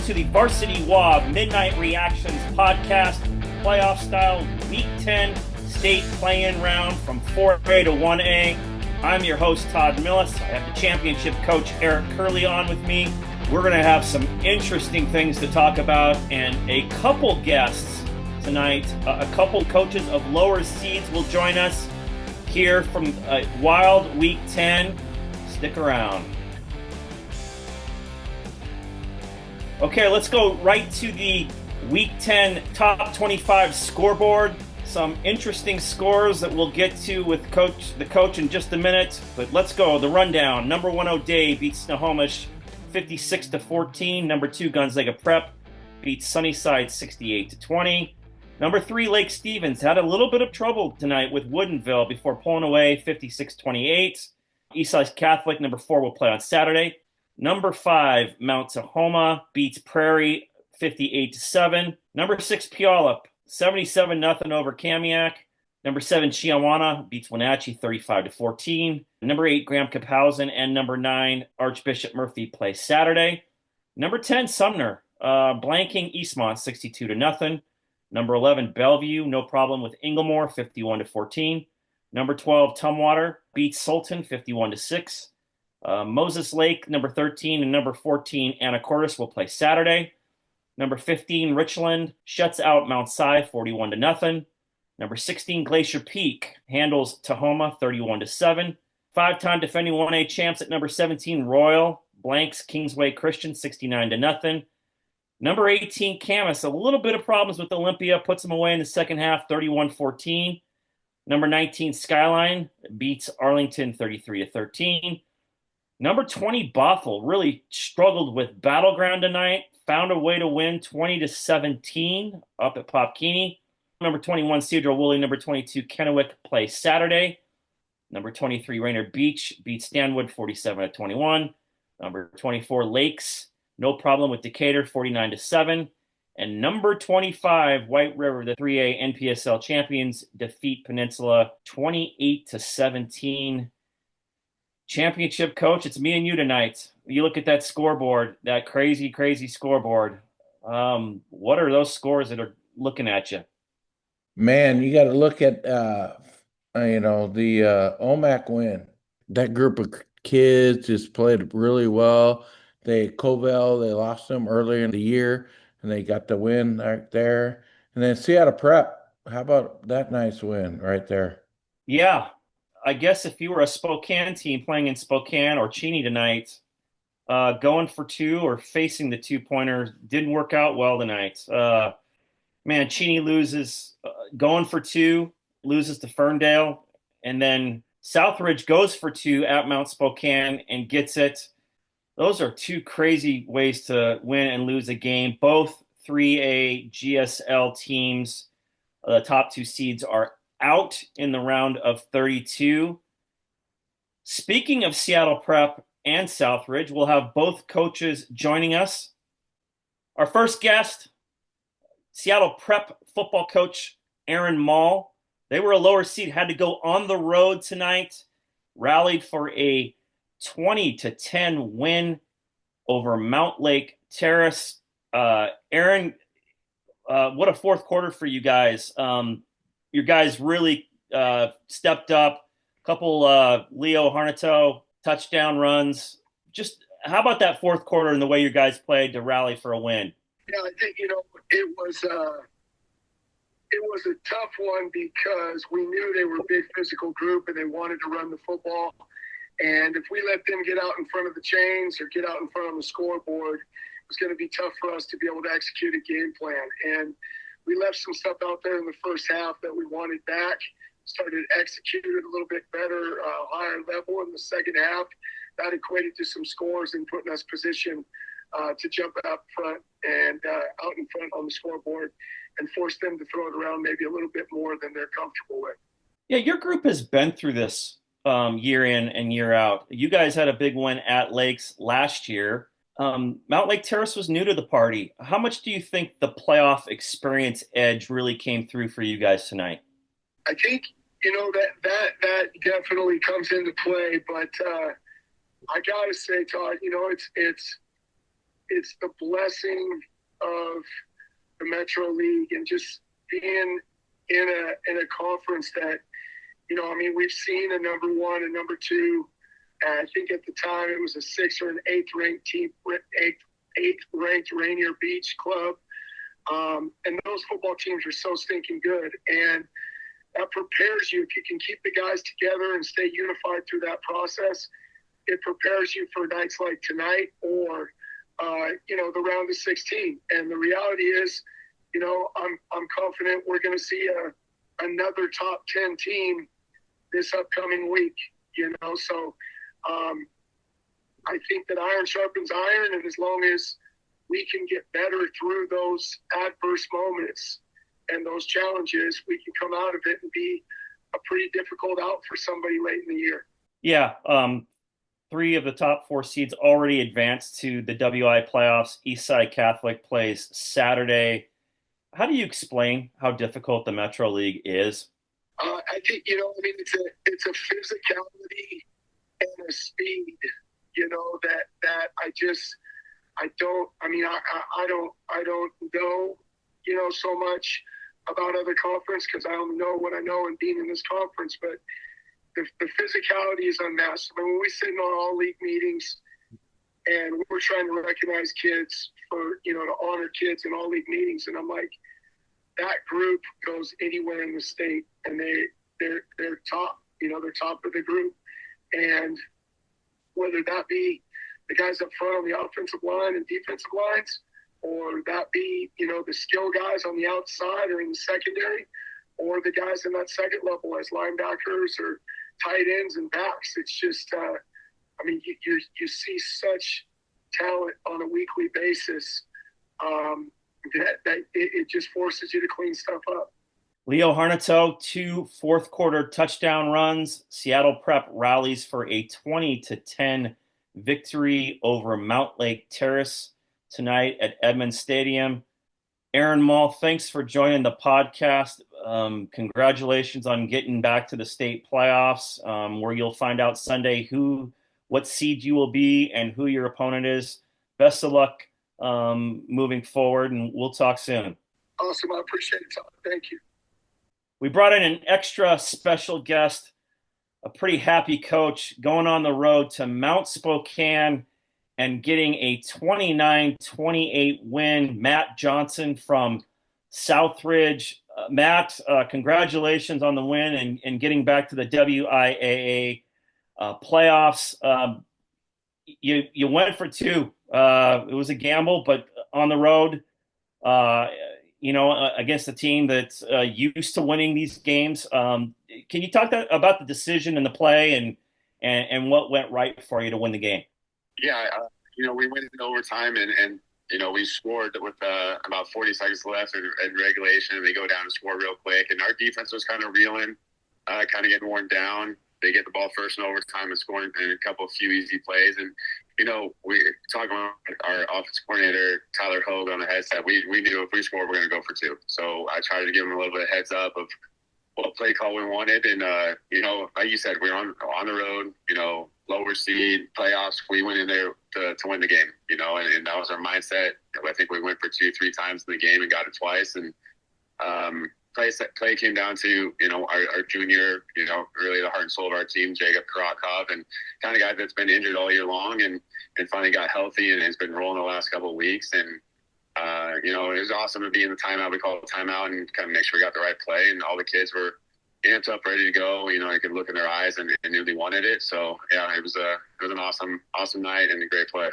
to the VarsityWA Midnight Reactions Podcast, playoff style Week 10 state play-in round from 4A to 1A. I'm your host, Todd Milles. I have the championship coach, Eric Kurle, on with me. We're going to have some interesting things to talk about and a couple guests tonight. A couple coaches of lower seeds will join us here from Wild Week 10. Stick around. Okay, let's go right to the Week 10 Top 25 scoreboard. Some interesting scores that we'll get to with the coach in just a minute. But let's go. The rundown. Number 1 O'Day beats Snohomish 56-14. Number 2 Gonzaga Prep beats Sunnyside 68-20. Number 3 Lake Stevens had a little bit of trouble tonight with Woodinville before pulling away 56-28. Eastside Catholic, number 4, will play on Saturday. Number 5, Mount Tahoma beats Prairie 58-7. Number 6, Puyallup 77-0 over Kamiak. Number 7, Chiawana beats Wenatchee 35-14. Number 8, Graham Caphausen and number 9, Archbishop Murphy play Saturday. Number 10, Sumner blanking Eastmont 62-0. Number 11, Bellevue, no problem with Inglemoor 51-14. Number 12, Tumwater beats Sultan 51-6. Moses Lake, number 13, and number 14, Anacortes will play Saturday. Number 15, Richland shuts out Mount Si 41-0. Number 16, Glacier Peak handles Tahoma 31-7. Five-time defending 1A champs at number 17, Royal blanks Kingsway Christian 69-0. Number 18, Camas, a little bit of problems with Olympia, puts them away in the second half 31-14. Number 19, Skyline beats Arlington 33-13. Number 20, Bothell, really struggled with Battleground tonight. Found a way to win 20-17 up at Popkini. Number 21, Cedro Woolley. Number 22, Kennewick play Saturday. Number 23, Rainier Beach beats Stanwood 47-21. Number 24, Lakes, no problem with Decatur 49-7. And number 25, White River, the 3A NPSL champions, defeat Peninsula 28-17. Championship coach, it's me and you tonight. You look at that scoreboard, that crazy, crazy scoreboard. What are those scores that are looking at you? Man, you got to look at, the OMAC win. That group of kids just played really well. Covell, they lost them earlier in the year, and they got the win right there. And then Seattle Prep, how about that nice win right there? Yeah. I guess if you were a Spokane team playing in Spokane or Cheney tonight, going for 2 or facing the 2-pointer didn't work out well tonight. Cheney loses, going for 2, loses to Ferndale, and then Southridge goes for 2 at Mount Spokane and gets it. Those are 2 crazy ways to win and lose a game. Both 3A GSL teams, the top 2 seeds, are out in the round of 32. Speaking of Seattle Prep and Southridge, we'll have both coaches joining us. Our first guest, Seattle Prep football coach Aaron Maul. They were a lower seed, had to go on the road tonight, rallied for a 20-10 win over Mountlake Terrace. Aaron, what a fourth quarter for you guys. Your guys really stepped up. A couple Leo Harnato touchdown runs. Just how about that fourth quarter and the way your guys played to rally for a win? Yeah, I think, it was a tough one because we knew they were a big physical group and they wanted to run the football. And if we let them get out in front of the chains or get out in front of the scoreboard, it was going to be tough for us to be able to execute a game plan. And we left some stuff out there in the first half that we wanted back, started executing a little bit better, higher level in the second half. That equated to some scores and putting us position to jump out front and out in front on the scoreboard and force them to throw it around maybe a little bit more than they're comfortable with. Yeah, your group has been through this year in and year out. You guys had a big win at Lakes last year. Mountlake Terrace was new to the party. How much do you think the playoff experience edge really came through for you guys tonight? I think, that definitely comes into play, but I gotta say, Todd, it's it's the blessing of the Metro League and just being in a conference that, we've seen a number one and number two. And I think at the time it was a 6th or an 8th ranked team, 8th ranked Rainier Beach club. And those football teams are so stinking good. And that prepares you. If you can keep the guys together and stay unified through that process, it prepares you for nights like tonight or, the round of 16. And the reality is, I'm confident we're going to see another top 10 team this upcoming week, So I think that iron sharpens iron. And as long as we can get better through those adverse moments and those challenges, we can come out of it and be a pretty difficult out for somebody late in the year. Yeah. 3 of the top 4 seeds already advanced to the WI playoffs. Eastside Catholic plays Saturday. How do you explain how difficult the Metro League is? I think, it's a physicality and a speed, that I don't know, so much about other conference because I only know what I know and being in this conference, but the physicality is unmatched. When we sit in on all league meetings and we're trying to recognize kids for, to honor kids in all league meetings, and I'm like, that group goes anywhere in the state and they're top, they're top of the group. And whether that be the guys up front on the offensive line and defensive lines, or that be, the skill guys on the outside or in the secondary, or the guys in that second level as linebackers or tight ends and backs. It's just, you see such talent on a weekly basis that it just forces you to clean stuff up. Leo Harnato, 2 fourth-quarter touchdown runs. Seattle Prep rallies for a 20-10 victory over Mountlake Terrace tonight at Edmonds Stadium. Aaron Maul, thanks for joining the podcast. Congratulations on getting back to the state playoffs, where you'll find out Sunday what seed you will be and who your opponent is. Best of luck moving forward, and we'll talk soon. Awesome. I appreciate it, Todd. Thank you. We brought in an extra special guest, a pretty happy coach, going on the road to Mount Spokane and getting a 29-28 win. Matt Johnson from Southridge. Matt, congratulations on the win and getting back to the WIAA playoffs. You went for 2. It was a gamble, but on the road, against a team that's used to winning these games. Can you talk about the decision and the play and what went right for you to win the game? Yeah, we went in overtime and we scored with about 40 seconds left in regulation, and they go down and score real quick. And our defense was kind of reeling, kind of getting worn down. They get the ball first in overtime and scoring in a few easy plays. And, we talking about our offensive coordinator, Tyler Hogue, on the headset. We knew if we scored, we're going to go for 2. So I tried to give him a little bit of heads up of what play call we wanted. And, like you said, we're on the road, lower seed, playoffs. We went in there to win the game, and that was our mindset. I think we went for 2-3 times in the game and got it twice. And play came down to, our junior, really the heart and soul of our team, Jacob Karakov, and kind of guy that's been injured all year long and finally got healthy and has been rolling the last couple of weeks. And, it was awesome to be in the timeout. We called a timeout and kind of make sure we got the right play. And all the kids were amped up, ready to go. I could look in their eyes and knew they wanted it. So, yeah, it was an awesome night and a great play.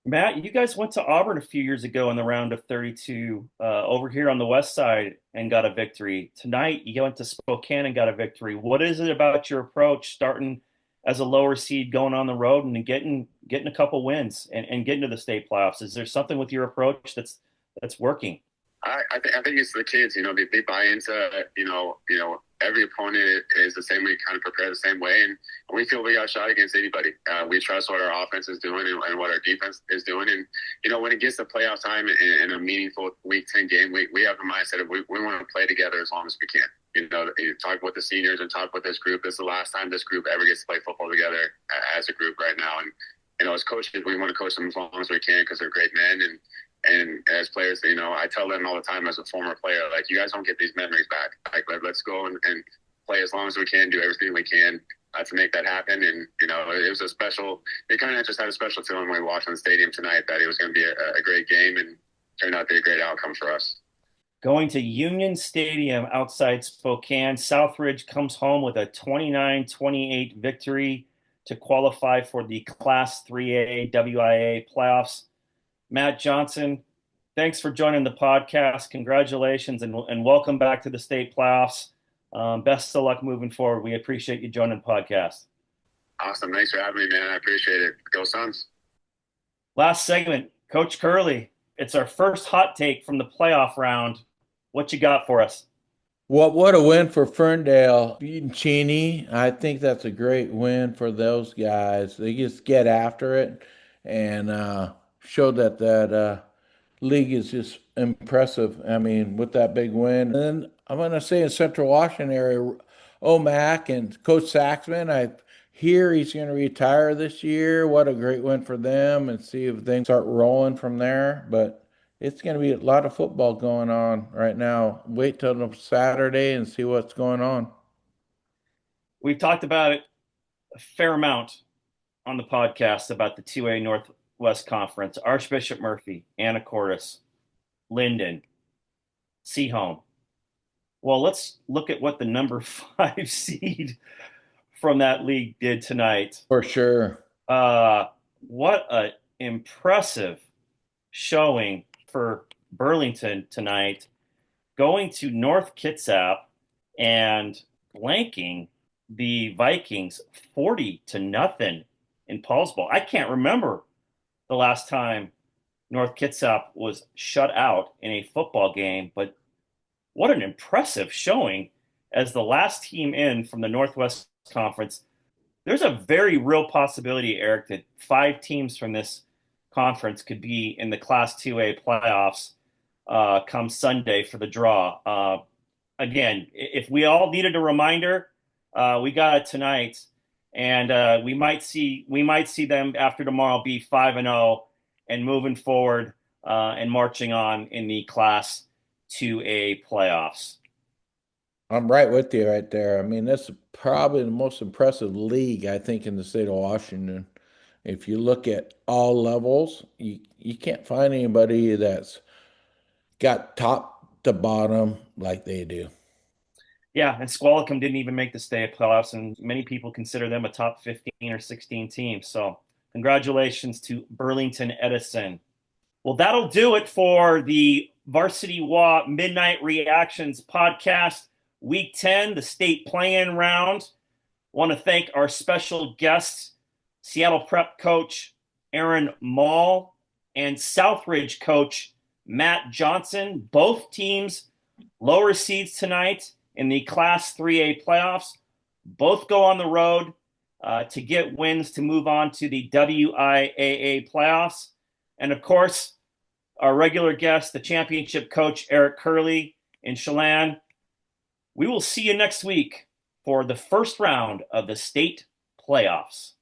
Matt, you guys went to Auburn a few years ago in the round of 32 over here on the west side and got a victory. Tonight, you went to Spokane and got a victory. What is it about your approach, starting as a lower seed, going on the road and getting a couple wins and getting to the state playoffs? Is there something with your approach that's working? I think it's the kids. They buy into every opponent is the same. We kind of prepare the same way, and we feel we got a shot against anybody. We trust what our offense is doing and what our defense is doing. And when it gets to playoff time in a meaningful Week 10 game, we have the mindset of we want to play together as long as we can. You talk with the seniors and talk with this group. This is the last time this group ever gets to play football together as a group right now. And as coaches, we want to coach them as long as we can because they're great men. And as players, I tell them all the time as a former player, like, you guys don't get these memories back. Like, let's go and play as long as we can, do everything we can to make that happen. And, it was it kind of just had a special feeling when we walked in the stadium tonight that it was going to be a great game, and turned out to be a great outcome for us. Going to Union Stadium outside Spokane, Southridge comes home with a 29-28 victory to qualify for the Class 3A WIA playoffs. Matt Johnson, thanks for joining the podcast. Congratulations and welcome back to the state playoffs. Best of luck moving forward. We appreciate you joining the podcast. Awesome. Thanks for having me, man. I appreciate it. Go Suns. Last segment, Coach Kurle. It's our first hot take from the playoff round. What you got for us? What a win for Ferndale beating Cheney. I think that's a great win for those guys. They just get after it and show that league is just impressive. I mean, with that big win. And then I'm going to say in Central Washington area, Omac and Coach Saxman, I hear he's going to retire this year. What a great win for them, and see if things start rolling from there. But it's going to be a lot of football going on right now. Wait till Saturday and see what's going on. We've talked about it a fair amount on the podcast about the 2A Northwest Conference. Archbishop Murphy, Anacortes, Linden, Seaholm. Well, let's look at what the number 5 seed from that league did tonight. For sure. What an impressive showing for Burlington tonight, going to North Kitsap and blanking the Vikings 40-0 in Paul's Bowl. I can't remember the last time North Kitsap was shut out in a football game, but what an impressive showing as the last team in from the Northwest Conference. There's a very real possibility, Eric, that 5 teams from this conference could be in the Class 2A playoffs come Sunday for the draw. Again, if we all needed a reminder, we got it tonight, and we might see them after tomorrow be 5-0 and moving forward and marching on in the Class 2A playoffs. I'm right with you right there. I mean, that's probably the most impressive league, I think, in the state of Washington. If you look at all levels, you can't find anybody that's got top to bottom like they do. Yeah, and Squalicum didn't even make the state playoffs, and many people consider them a top 15 or 16 team. So congratulations to Burlington Edison. Well, that'll do it for the VarsityWA Midnight Reactions podcast, Week 10, the state play-in round. Want to thank our special guests, Seattle Prep coach Aaron Maul and Southridge coach Matt Johnson. Both teams lower seeds tonight in the Class 3A playoffs. Both go on the road to get wins to move on to the WIAA playoffs. And of course, our regular guest, the championship coach Eric Kurle in Chelan. We will see you next week for the first round of the state playoffs.